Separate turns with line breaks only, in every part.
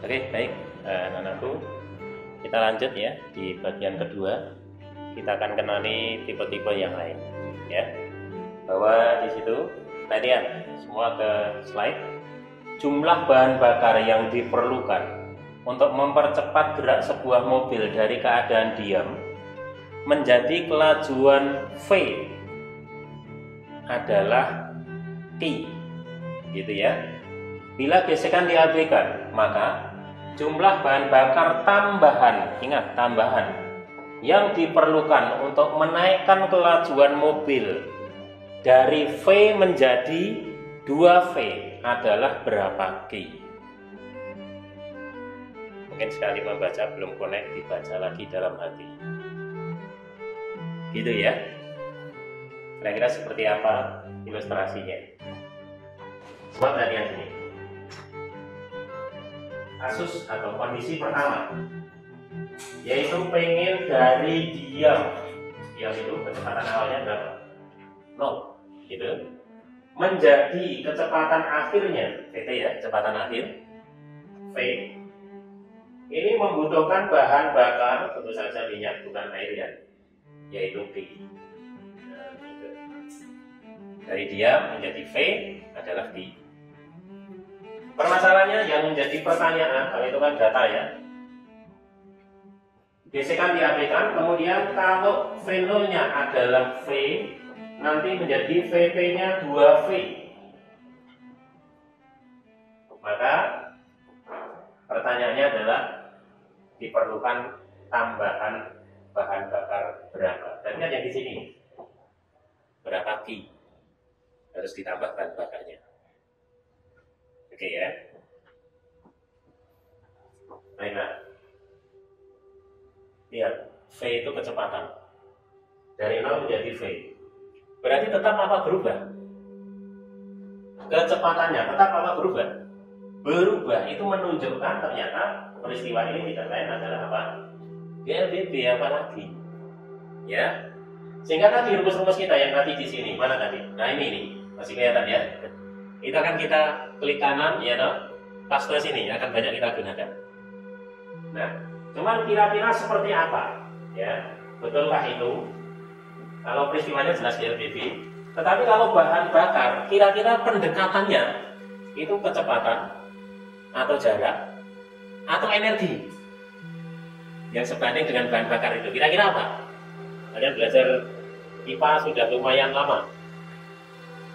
Oke, baik, anak-anakku, kita lanjut ya di bagian kedua. Kita akan kenali tipe-tipe yang lain, ya. Bahwa di situ, perhatian semua ke slide. Jumlah bahan bakar yang diperlukan untuk mempercepat gerak sebuah mobil dari keadaan diam menjadi kelajuan V adalah T, gitu ya. Bila gesekan diabaikan, maka jumlah bahan bakar tambahan, ingat tambahan, yang diperlukan untuk menaikkan kelajuan mobil dari V menjadi 2V adalah berapa G? Mungkin sekali membaca belum connect, dibaca lagi dalam hati. Gitu ya. Kira-kira seperti apa ilustrasinya? Semua perhatian sini. Kasus atau kondisi pertama, yaitu pengen dari diam itu kecepatan awalnya berapa? 0, gitu, menjadi kecepatan akhirnya VT ya, kecepatan akhir V. Ini membutuhkan bahan bakar, tentu saja minyak bukan air ya, yaitu B. Nah, gitu. Dari diam menjadi V adalah B. Permasalahannya yang menjadi pertanyaan, kalau itu kan data ya, gesekan diabaikan, kemudian kalau V0 nya adalah V, nanti menjadi VP nya 2V. Maka pertanyaannya adalah diperlukan tambahan bahan bakar berapa? Dan kan yang di sini berapa Q harus ditambah bahan bakarnya. Oke ya. Baiklah. Lihat, V itu kecepatan. Dari 0 menjadi V. Berarti tetap apa berubah? Kecepatannya tetap apa berubah? Berubah. Itu menunjukkan ternyata peristiwa ini tidak lain adalah apa? GLBB apa lagi? Ya. Sehingga tadi rumus-rumus kita yang tadi di sini, mana tadi? Nah ini masih kelihatan ya. Itu akan kita klik kanan, ya toh, pas ke sini akan banyak kita gunakan. Nah, cuman kira-kira seperti apa? Ya, betulkah itu? Kalau peristiwanya jelas GLBB, tetapi kalau bahan bakar, kira-kira pendekatannya itu kecepatan atau jarak atau energi yang sebanding dengan bahan bakar itu. Kira-kira apa? Kalian belajar IPA sudah lumayan lama.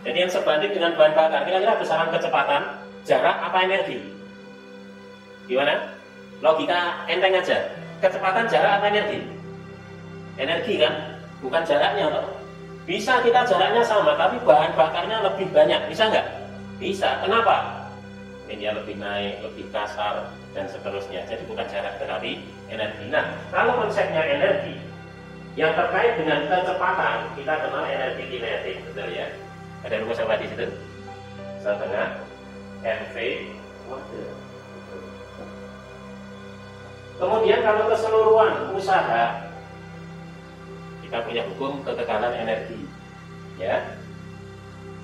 Jadi yang sebanding dengan bahan bakar, kira-kira besaran kecepatan, jarak apa energi? Gimana? Logika enteng aja. Kecepatan, jarak apa energi? Energi kan? Bukan jaraknya toh. Bisa kita jaraknya sama, tapi bahan bakarnya lebih banyak. Bisa nggak? Bisa. Kenapa? Ini dia lebih naik, lebih kasar, dan seterusnya. Jadi bukan jarak, tetapi energi. Nah, kalau konsepnya energi, yang terkait dengan kecepatan, kita kenal energi kinetik, betul ya? Ada rumus apa di situ? Setengah mv watt. Kemudian kalau keseluruhan usaha, kita punya hukum ketekanan energi, ya.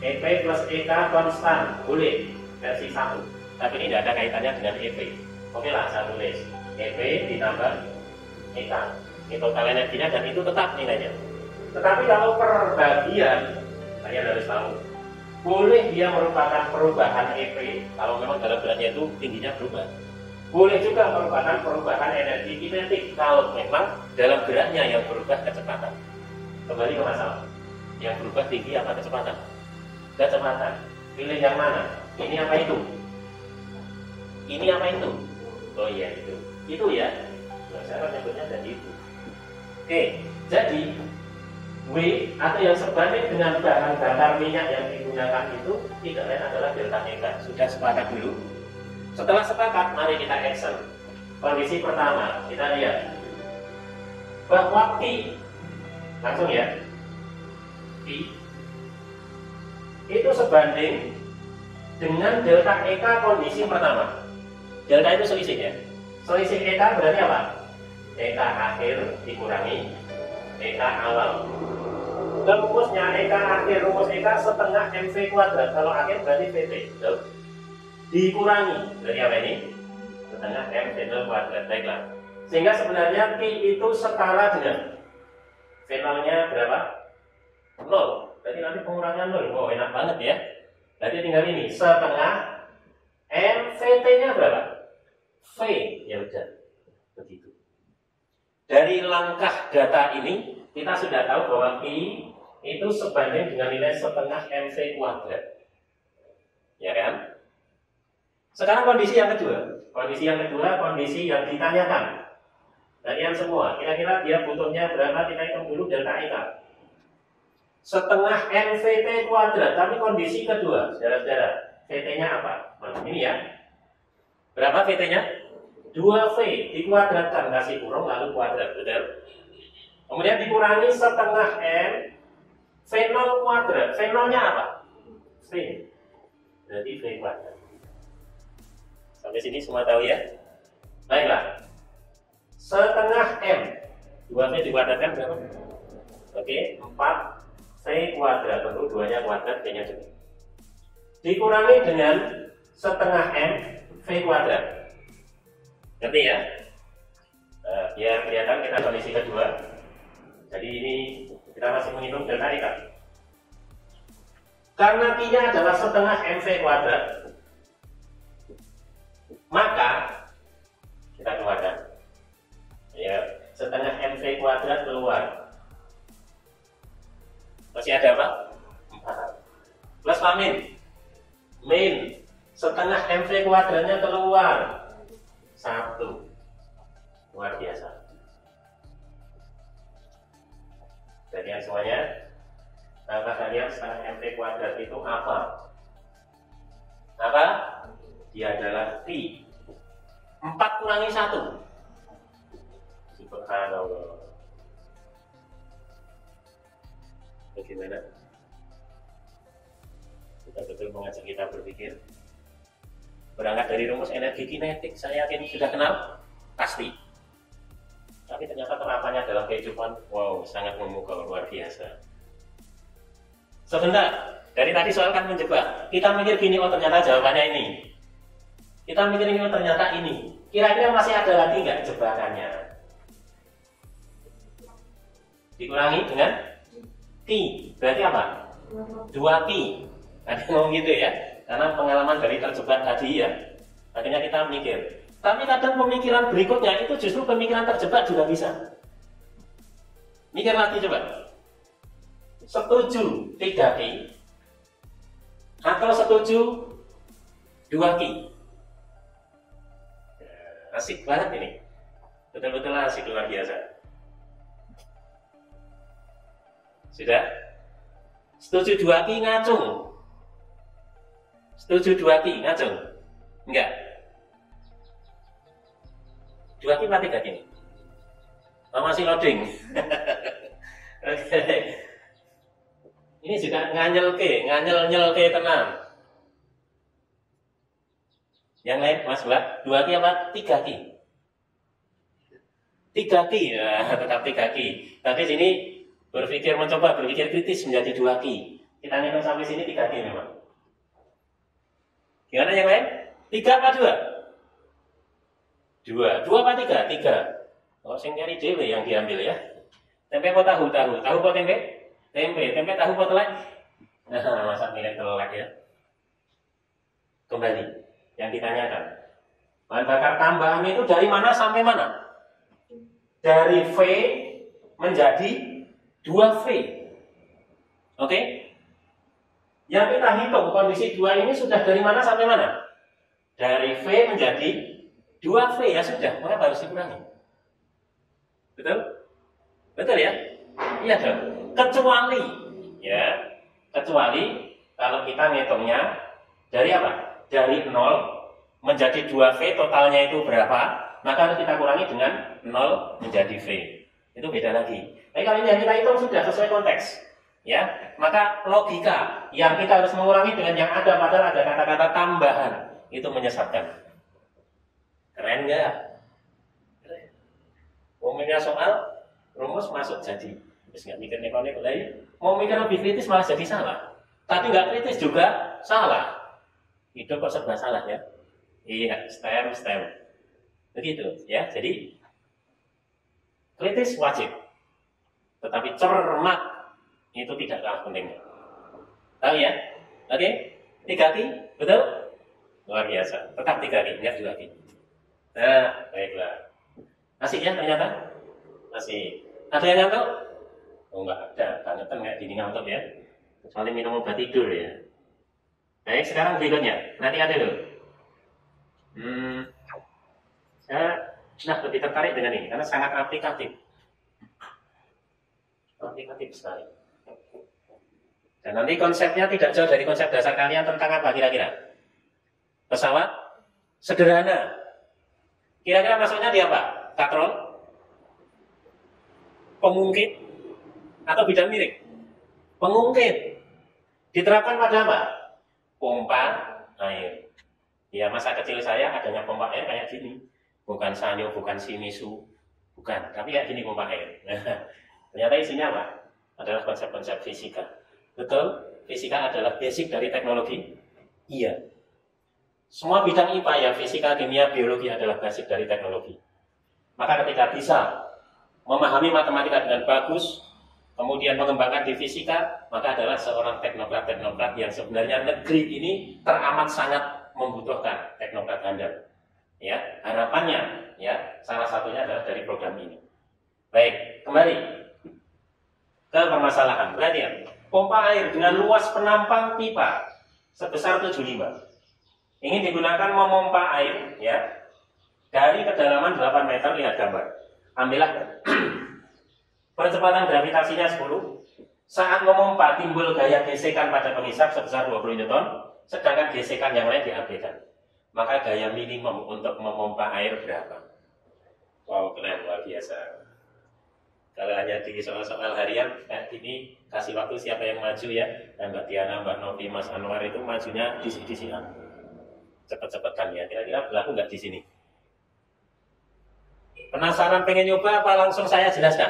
EP plus EK konstan, boleh versi 1. Tapi ini tidak ada kaitannya dengan EP. Oke lah, saya tulis EP ditambah EK. Ini total energinya dan itu tetap nilainya. Tetapi kalau perbagian, kalian harus tahu, boleh dia merupakan perubahan EP kalau memang dalam beratnya itu tingginya berubah. Boleh juga merupakan perubahan energi kinetik kalau memang dalam geraknya yang berubah kecepatan. Kembali ke masalah, yang berubah tinggi apa kecepatan? Kecepatan. Pilih yang mana? Ini apa itu? Ini apa itu? Oh iya itu. Itu ya. Nah, saya menyebutnya jadi itu. Oke, jadi W atau yang sebanding dengan bahan bakar minyak yang digunakan itu tidak lain adalah delta EK. Sudah sepakat dulu? Setelah sepakat, mari kita action. Kondisi pertama, kita lihat bahwa P, langsung ya, P itu sebanding dengan delta EK kondisi pertama. Delta itu selisih ya. Selisih EK berarti apa? EK akhir dikurangi EK awal. Rumusnya EK akhir, rumus EK setengah MV kuadrat. Kalau akhir berarti VT, betul? Dikurangi, berarti apa ini? setengah M V0 kuadrat. Baiklah. Sehingga sebenarnya Q itu setara dengan V0-nya berapa? 0. Berarti nanti pengurangan 0. Oh, enak banget ya. Berarti tinggal ini setengah M VT-nya berapa? V. Ya udah. Begitu. Dari langkah data ini kita sudah tahu bahwa Q itu sebanding dengan nilai setengah MV kuadrat. Ya kan? Sekarang kondisi yang kedua. Kondisi yang kedua, kondisi yang ditanyakan. Kalian semua, kira-kira dia butuhnya berapa? Kita hitung dulu delta EK. Setengah MVT kuadrat. Tapi kondisi kedua, saudara-saudara, VT-nya apa? Nah, ini ya. Berapa VT-nya? 2V dikuadratkan, kasih kurung lalu kuadrat, betul? Kemudian dikurangi setengah M V0 kuadrat. V0-nya apa? V. Berarti V kuadrat. Sampai sini semua tahu ya? Baiklah. Setengah M 2V dikuadratkan berapa? Oke, 4V kuadrat. Tentu 2-nya kuadrat, V-nya juga. Dikurangi dengan setengah M V kuadrat. Ngerti ya? Biar kelihatan kita kondisi kedua. Jadi ini kita masih menghitung delta EK. Karena Q-nya adalah setengah MV kuadrat, maka kita keluarkan. Ya, setengah MV kuadrat keluar. Masih ada apa? 4. Plus apa min? Min. Setengah MV kuadratnya keluar. 1. Luar biasa. Kalian semuanya, langkah kalian setengah MV kuadrat itu apa? Apa? Dia adalah Q. 4 kurangi 1. Subhanallah. Bagaimana? Betul-betul mengajak kita berpikir. Berangkat dari rumus energi kinetik, saya yakin sudah kenal? Pasti. Tapi ternyata terapannya dalam kehidupan, wow, sangat memukau, luar biasa. Sebentar, dari tadi soal kan menjebak. Kita mikir gini, oh ternyata jawabannya ini. Kita mikir ini, oh ternyata ini. Kira-kira masih ada lagi nggak jebakannya? Dikurangi dengan Q. Berarti apa? 2Q. Ada yang ngomong gitu ya. Karena pengalaman dari terjebak tadi ya. Akhirnya kita mikir. Tapi kadang pemikiran berikutnya itu justru pemikiran terjebak juga bisa. Mikir lagi coba. Setuju 3Q atau setuju 2Q? Asik banget ini. Betul-betul asik, luar biasa. Sudah? Setuju 2Q ngacung? Setuju 2Q ngacung? Enggak? 2Q apa 3Q ini? Oh, masih loading. Oke. Ini juga nganyel ke tenang. Yang lain Mas Mbak, 2Q apa 3Q? 3Q, ya, tetap 3Q. Tapi sini mencoba berpikir kritis menjadi 2Q. Kita ngitung sampai sini 3Q memang. Gimana yang lain? 3 apa 2? 2 apa 3? 3. Oh, sing cari dewe yang diambil ya. Tempe apa tahu? Tahu apa tempe? Tempe tahu apa telek? Nah, masak milih telek ya. Kembali, yang ditanyakan. Bahan bakar tambahan itu dari mana sampai mana? Dari V menjadi 2V. Oke? Yang kita hitung kondisi 2 ini sudah dari mana sampai mana? Dari V menjadi 2V ya sudah, maka harus dikurangi. Betul? Betul ya? Iya dong. Kecuali kalau kita ngitungnya dari apa? Dari 0 menjadi 2V totalnya itu berapa? Maka harus kita kurangi dengan 0 menjadi V. Itu beda lagi. Tapi kalau ini yang kita hitung sudah sesuai konteks. Ya, maka logika yang kita harus mengurangi dengan yang ada padahal ada kata-kata tambahan itu menyesatkan. Keren nggak? Keren. Umumnya soal rumus masuk jadi. Terus nggak mikir neko-neko lagi. Mau mikir lebih kritis malah jadi salah. Tapi nggak kritis juga salah. Hidup kok serba salah ya? Iya, stem. Begitu ya. Jadi kritis wajib, tetapi cermat itu tidak kalah pentingnya. Tahu ya? Oke? 3 Q, betul? Luar biasa. Tetap 3 Q, ingat 2 Q. Nah, baiklah. Masih ya ternyata? Masih. Ada yang ngantuk? Oh enggak ada, bangetan kayak gini ngantuk ya. Kecuali minum obat tidur ya. Baik, sekarang berikutnya. Nanti ada loh. Saya lebih tertarik dengan ini karena sangat aplikatif. Aplikatif sekali. Dan nanti konsepnya tidak jauh dari konsep dasar kalian tentang apa kira-kira? Pesawat sederhana. Kira-kira masuknya di apa? Katron? Pengungkit? Atau bidang miring? Pengungkit. Diterapkan pada apa? Pompa air. Ya, masa kecil saya adanya pompa air kayak gini. Bukan Sanyo, bukan Shimizu, bukan. Tapi kayak gini pompa air. Ternyata isinya apa? Adalah konsep-konsep fisika. Betul? Fisika adalah basic dari teknologi? Iya. Semua bidang IPA ya, fisika, kimia, biologi adalah basic dari teknologi. Maka ketika bisa memahami matematika dengan bagus, kemudian mengembangkan di fisika, maka adalah seorang teknokrat yang sebenarnya negeri ini teramat sangat membutuhkan teknokrat handal. Ya, harapannya ya salah satunya adalah dari program ini. Baik, kembali ke permasalahan. Perhatian, pompa air dengan luas penampang pipa sebesar 75 ingin digunakan memompa air ya dari kedalaman 8 meter. Lihat gambar. Ambillah percepatan gravitasinya 10. Saat memompa timbul gaya gesekan pada pengisap sebesar 20 Newton, sedangkan gesekan yang lain diabaikan. Maka gaya minimum untuk memompa air berapa? Wow, keren, luar biasa. Kalau hanya di soal-soal harian kayak gini, kasih waktu siapa yang maju ya. Dan Mbak Diana, Mbak Novi, Mas Anwar itu majunya di sini. Cepet-cepetan ya. Kira-kira berlaku nggak di sini? Penasaran pengen nyoba apa langsung saya jelaskan?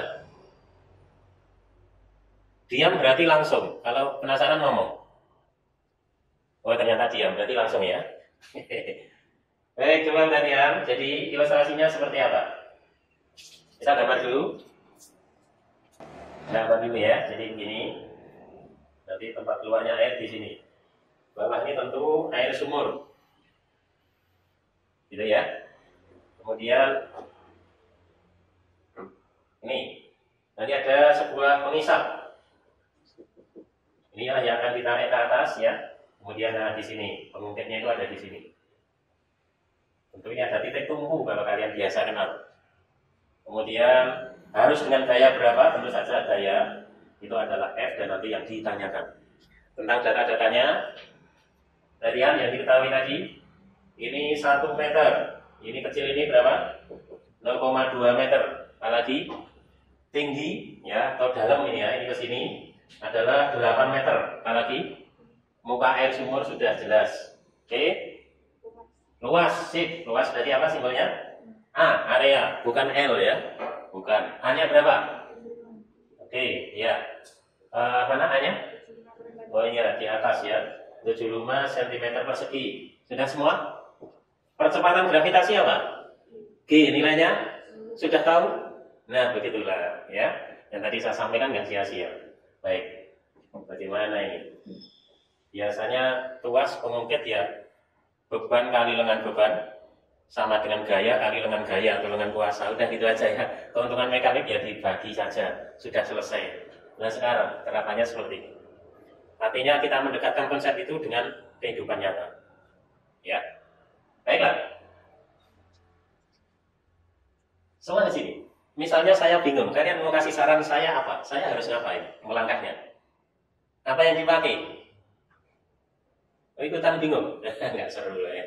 Diam berarti langsung. Kalau penasaran ngomong. Oh ternyata diam, berarti langsung ya. Baik, coba perhatian. Jadi ilustrasinya seperti apa? Kita gambar dulu. Gambar dulu ya. Jadi begini. Nanti tempat keluarnya air di sini. Bawah ini tentu air sumur. Gitu ya. Kemudian ini. Nanti ada sebuah pengisap. Ini yang akan ditarik ke atas ya. Kemudian di sini, pengungkitnya itu ada di sini. Tentunya ada titik tumpu kalau kalian biasa kenal. Kemudian harus dengan gaya berapa? Tentu saja gaya itu adalah F dan nanti yang ditanyakan. Tentang data-datanya, tadian yang diketahui tadi, ini 1 meter. Ini kecil ini berapa? 0,2 meter. Apalagi tinggi ya atau dalam ini ya, ini ke sini adalah 8 meter. Apalagi muka air sumur sudah jelas. Oke. Luas, sip. Luas dari apa simbolnya? A, area, bukan L ya. Bukan. A-nya berapa? Oke, ya. Mana A-nya? Oh iya, di atas ya. 75 cm persegi. Sudah semua? Percepatan gravitasi apa? G nilainya? Sudah tahu? Nah, begitulah ya. Yang tadi saya sampaikan nggak sia-sia. Baik. Bagaimana ini? Biasanya tuas pengungkit ya beban kali lengan beban sama dengan gaya kali lengan gaya atau lengan kuasa. Udah gitu aja ya. Keuntungan mekanik ya dibagi saja. Sudah selesai. Nah sekarang terapannya seperti ini. Artinya kita mendekatkan konsep itu dengan kehidupan nyata. Ya. Baiklah. Semua di sini. Misalnya saya bingung. Kalian mau kasih saran saya apa? Saya harus ngapain? Melangkahnya. Apa yang dipakai? Ikutan bingung, nggak seru ya.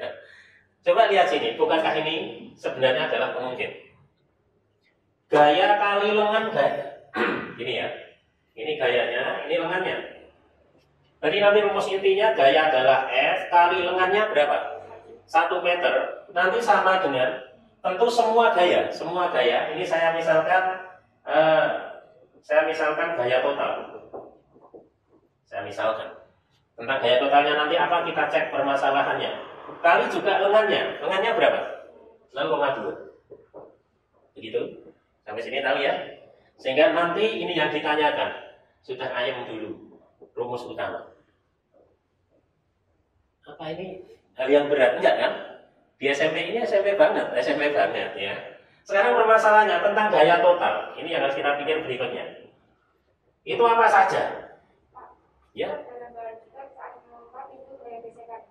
Coba lihat sini, bukankah ini sebenarnya adalah pengungkit? Gaya kali lengan gaya. Ini ya, ini gayanya, ini lengannya. Jadi nanti rumus intinya gaya adalah F kali lengannya berapa? 1 meter. Nanti sama dengan tentu semua gaya. Ini saya misalkan gaya total. Tentang gaya totalnya nanti apa kita cek permasalahannya. Kali juga lengannya. Lengannya berapa? 0,2. Begitu? Sampai sini tahu ya? Sehingga nanti ini yang ditanyakan, sudah ayam dulu, rumus utama. Apa ini hal yang berat? Enggak kan? Di SMP ini SMP banget ya. Sekarang permasalahannya tentang gaya total. Ini yang harus kita pikir berikutnya. Itu apa saja? Ya.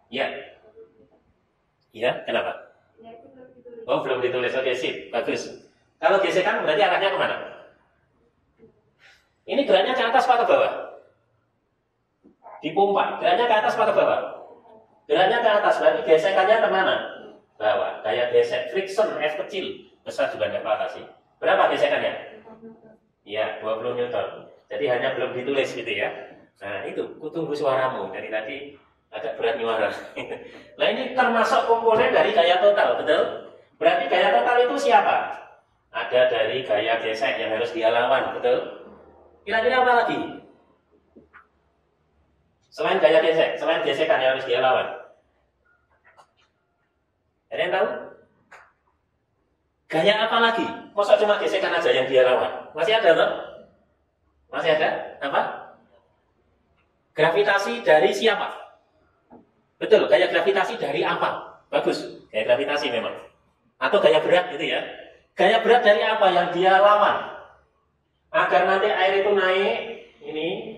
Ya. Ya, kenapa? Oh, belum ditulis. Oke, sip. Bagus. Kalau gesekan berarti arahnya kemana? Ini geraknya ke atas apa ke bawah? Dipompa. Geraknya ke atas apa ke bawah? Geraknya ke atas. Berarti gesekannya kemana? Bawah. Gaya gesek friction F kecil. Besar juga tidak apa-apa sih. Berapa gesekannya? Ya, 20 Newton. Jadi hanya belum ditulis gitu ya. Nah, itu kutunggu suaramu. Dari tadi agak berat nyuara. Nah, ini termasuk komponen dari gaya total, betul? Berarti gaya total itu siapa? Ada dari gaya gesek yang harus dia lawan, betul? Kira-kira apa lagi? Selain gaya gesek, selain gesekan yang harus dia lawan. Ada yang tahu? Gaya apa lagi? Masa cuma gesekan aja yang dia lawan? Masih ada toh? Masih ada? Apa? Gravitasi dari siapa? Betul, gaya gravitasi dari apa? Bagus, gaya gravitasi memang. Atau gaya berat gitu ya. Gaya berat dari apa yang dia lawan? Agar nanti air itu naik,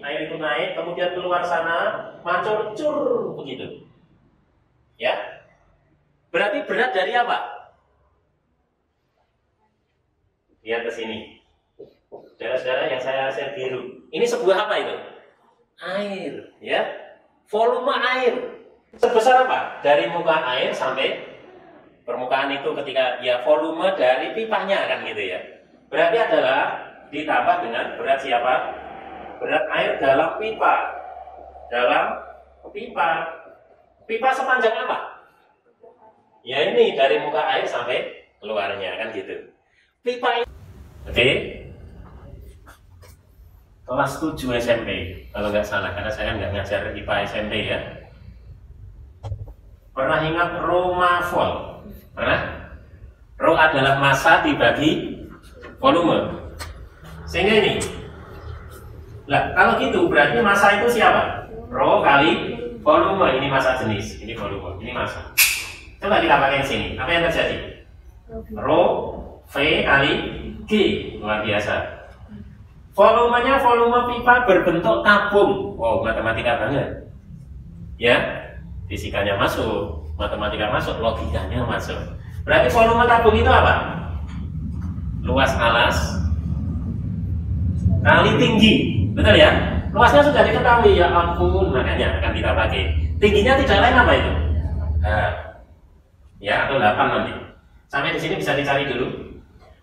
air itu naik, kemudian keluar sana, mancur, cur, begitu. Ya? Berarti berat dari apa? Lihat ke sini. Saudara-saudara yang saya share biru. Ini sebuah apa itu? Air, ya. Volume air. Sebesar apa? Dari muka air sampai permukaan itu ketika ya volume dari pipanya kan gitu ya. Berarti adalah ditambah dengan berat siapa? Berat air dalam pipa. Dalam pipa. Pipa sepanjang apa? Ya ini dari muka air sampai keluarnya kan gitu. Pipa ini. Oke. Kelas 7 SMP kalau nggak salah, karena saya nggak ngajar IPA SMP ya. Pernah ingat rho ma vol? Pernah? Rho adalah massa dibagi volume. Sehingga ini. Lah, kalau gitu berarti massa itu siapa? Rho kali volume. Ini massa jenis, ini volume, ini massa. Coba kita pakai yang sini. Apa yang terjadi? Rho V kali G. Luar biasa. Volumenya volume pipa berbentuk tabung. Wow, matematika banget. Ya, fisikanya masuk, matematika masuk, logikanya masuk. Berarti volume tabung itu apa? Luas alas kali tinggi. Betul ya? Luasnya sudah diketahui, ya ampun, makanya akan kita pakai. Tingginya tidak lain apa itu? Ya, atau 8 nanti. Sampai di sini bisa dicari dulu.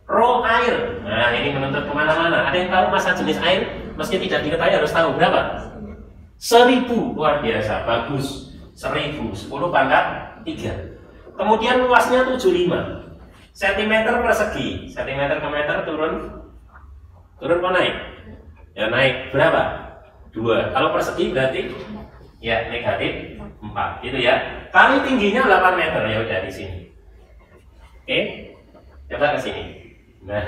Rho air. Nah, ini menuntut kemana-mana. Ada yang tahu massa jenis air? Meski tidak diketahui harus tahu berapa? 1000. Luar biasa, bagus. 1000, 10 pangkat 3. Kemudian luasnya 75 cm persegi. Cm ke meter turun apa naik? Ya naik berapa? 2. Kalau persegi berarti ya negatif 4 gitu ya. Kali tingginya 8 meter ya udah di sini. Oke. Coba ke sini. Nah,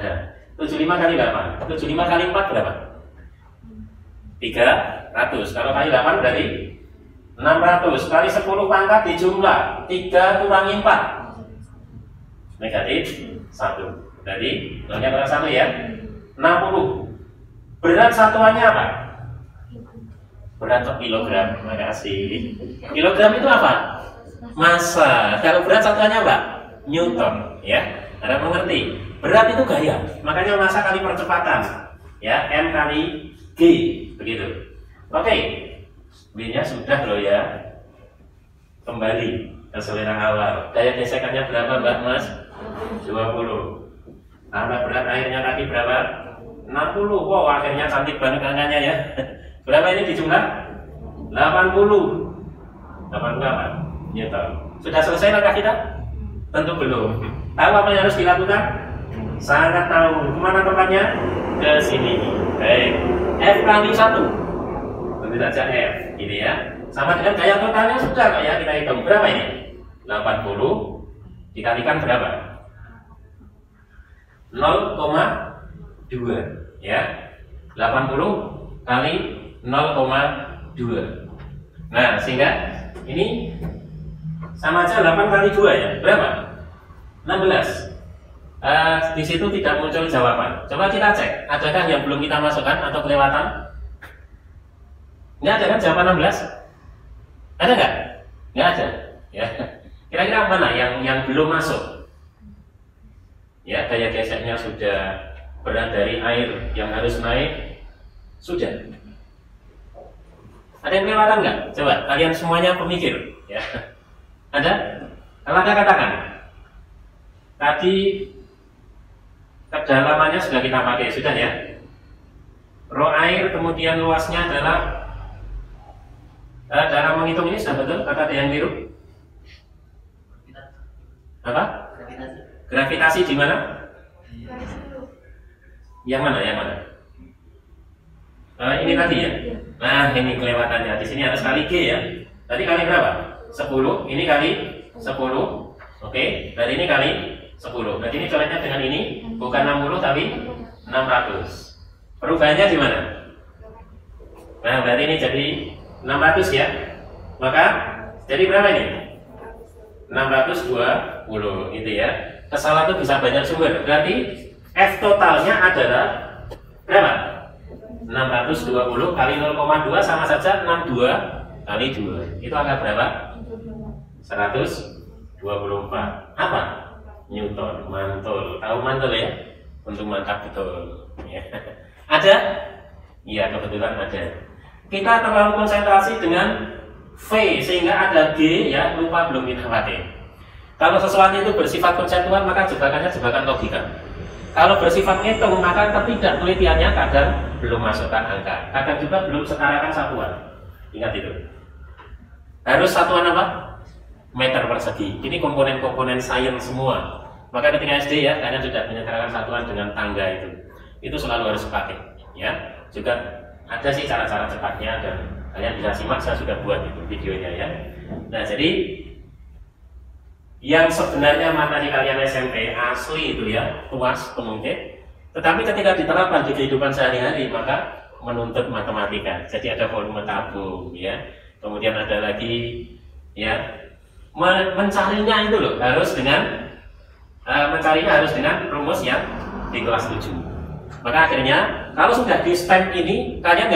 75 kali 8. 75 kali 4 berapa? 300. Kalau kali 8 berarti 600. Kali 10 pangkat dijumlah 3 kurangi 4 negatif 1. Jadi nolnya kurang 1 ya. 60. Berat satuannya apa? Berat kilogram. Makasih. Kilogram itu apa? Massa. Kalau berat satuannya apa? Newton ya. Anda mengerti? Berat itu gaya, makanya massa kali percepatan, ya M kali G, begitu. Oke, B-nya sudah loh ya. Kembali ke selera awal. Daya gesekannya berapa Mbak Mas? 20. Tambah berat airnya tadi berapa? 60. Wow, akhirnya cantik banget angkanya ya. Berapa ini dijumlah? 80. 88 Newton. Sudah selesai langkah kita? Tentu belum. Tahu apa yang harus dilakukan? Sangat tahu. Kemana tempatnya? Ke sini. Baik. F kali 1. Tentu saja F. Ini ya. Sama dengan gaya totalnya sudah kok ya. Kita hitung. Berapa ini? 80 dikalikan berapa? 0,2 ya. 80 kali 0,2. Nah, sehingga ini sama aja 8 kali 2 ya. Berapa? 16. Di situ tidak muncul jawaban. Coba kita cek, adakah yang belum kita masukkan atau kelewatan? Nggak ada kan jawaban 16? Ada nggak? Nggak ada. Ya. Kira-kira mana yang belum masuk? Ya, daya geseknya sudah, berat dari air yang harus naik sudah. Ada yang kelewatan nggak? Coba kalian semuanya pemikir. Ya. Ada? Kalau ada katakan. Tadi kedalamannya sudah kita pakai, sudah ya. Rho air kemudian luasnya adalah dalam menghitung ini sudah betul kata ada yang biru? Apa? Gravitasi di mana? Yang mana? Yang mana? Ini tadi ya. Nah, ini kelewatannya. Di sini harus kali G ya. Tadi kali berapa? 10. Ini kali 10. Oke. Dan ini kali 10. Berarti ini coretnya dengan ini bukan 60 tapi 600. Perubahannya di mana? Nah, berarti ini jadi 600 ya. Maka jadi berapa ini? 620 gitu ya. Kesalahan itu bisa banyak sumber. Berarti F totalnya adalah berapa? 620 kali 0,2 sama saja 62 kali 2. Itu angka berapa? 124. Apa? Newton. Mantul. Tahu mantul ya? Untuk mantap betul. Ya. Ada? Iya, kebetulan ada. Kita terlalu konsentrasi dengan V sehingga ada G ya, lupa belum kita pakai. Kalau sesuatu itu bersifat konseptual maka jebakannya jebakan logika. Kalau bersifat ngitung maka ketidaktelitiannya kadang belum masukkan angka, kadang juga belum setarakan satuan. Ingat itu. Harus satuan apa? Meter persegi. Ini komponen-komponen sains semua. Maka ketika SD ya kalian sudah menyetarakan satuan dengan tangga itu. Itu selalu harus pakai. Ya. Juga ada sih cara-cara cepatnya dan kalian bisa simak, saya sudah buat itu videonya ya. Nah, jadi yang sebenarnya materi kalian SMP asli itu ya, tuas, pengungkit, tetapi ketika diterapkan di kehidupan sehari-hari maka menuntut matematika. Jadi ada volume tabung ya. Kemudian ada lagi ya mencarinya itu loh harus dengan mencarinya harus dengan rumus yang di kelas 7. Maka akhirnya kalau sudah di STEM ini kalian